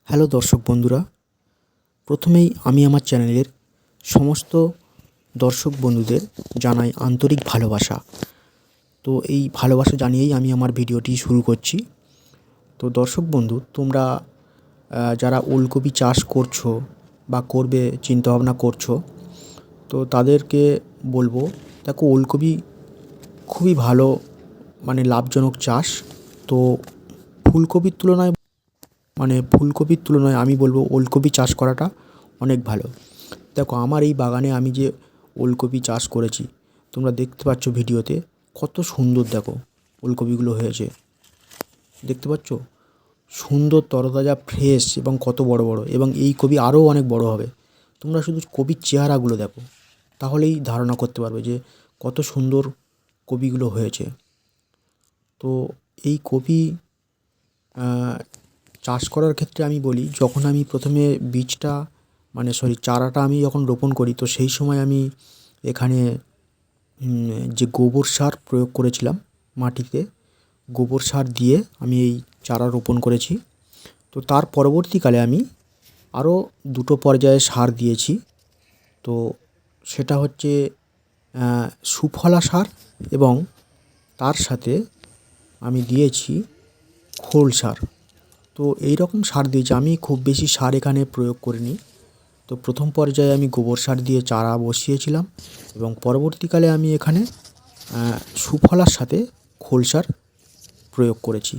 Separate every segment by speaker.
Speaker 1: Hello দর্শক বন্ধুরা, প্রথমেই আমি আমার চ্যানেলের সমস্ত দর্শক বন্ধুদের জানাই আন্তরিক ভালোবাসা। তো এই ভালোবাসা জানিয়েই আমি আমার ভিডিওটি শুরু করছি। তো দর্শক বন্ধু, তোমরা যারা ওলকপি চাষ করছো বা করবে চিন্তাভাবনা করছো, তো তাদেরকে বলবো, দেখো ওলকপি খুবই ভালো লাভজনক চাষ। তো ফুলকপির তুলনায় ফুলকপির তুলনায় আমি বলবো ওলকপি চাষ করাটা অনেক ভালো। দেখো আমার এই বাগানে আমি যে ওলকপি চাষ করেছি, তোমরা দেখতে পাচ্ছ ভিডিওতে কত সুন্দর দেখো ওলকপিগুলো হয়েছে। দেখতে পাচ্ছ সুন্দর তরতাজা ফ্রেশ এবং কত বড় বড়, এবং এই কপি আরও অনেক বড় হবে। তোমরা শুধু কপির চেহারাগুলো দেখো, তাহলেই ধারণা করতে পারবে যে কত সুন্দর কপিগুলো হয়েছে। তো এই কপি চাষ করার ক্ষেত্রে আমি বলি, যখন আমি প্রথমে চারাটা আমি যখন রোপণ করি, তো সেই সময় আমি এখানে যে গোবর সার প্রয়োগ করেছিলাম, মাটিতে গোবর সার দিয়ে আমি এই চারা রোপণ করেছি। তো তার পরবর্তীকালে আমি আরও দুটো পর্যায়ে সার দিয়েছি। তো সেটা হচ্ছে সুফলা সার, এবং তার সাথে আমি দিয়েছি খোল সার। তো এই রকম সার দিয়েছি, আমি খুব বেশি সার এখানে প্রয়োগ করিনি। তো প্রথম পর্যায়ে আমি গোবর সার দিয়ে চারা বসিয়েছিলাম, এবং পরবর্তীকালে আমি এখানে সুফলার সাথে খোল সার প্রয়োগ করেছি।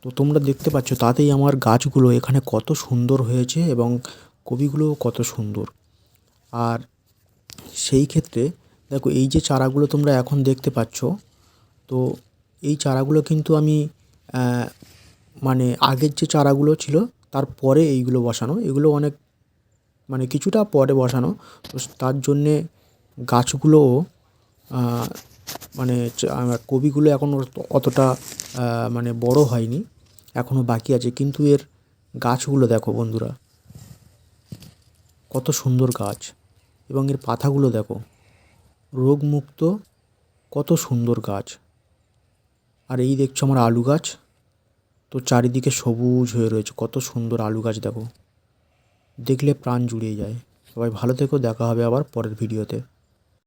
Speaker 1: তো তোমরা দেখতে পাচ্ছ তাতেই আমার গাছগুলো এখানে কত সুন্দর হয়েছে, এবং কপিগুলোও কত সুন্দর। আর সেই ক্ষেত্রে দেখো এই যে চারাগুলো তোমরা এখন দেখতে পাচ্ছ, তো এই চারাগুলো কিন্তু আমি আগের যে চারাগুলো ছিল তারপরে এইগুলো বসানো, এগুলো অনেক কিছুটা পরে বসানো। তো তার জন্যে গাছগুলোও কপিগুলো এখনও অতটা বড় হয়নি, এখনও বাকি আছে। কিন্তু এর গাছগুলো দেখো বন্ধুরা, কত সুন্দর গাছ, এবং এর পাতাগুলো দেখো রোগমুক্ত, কত সুন্দর গাছ। আর এই দেখছো আমার আলু গাছ, তো চারিদিকে সবুজ হয়ে রয়েছে, কত সুন্দর আলু গাছ দেখো, দেখলে প্রাণ জুড়িয়ে যায়। সবাই ভালো থেকো, দেখা হবে আবার পরের ভিডিওতে।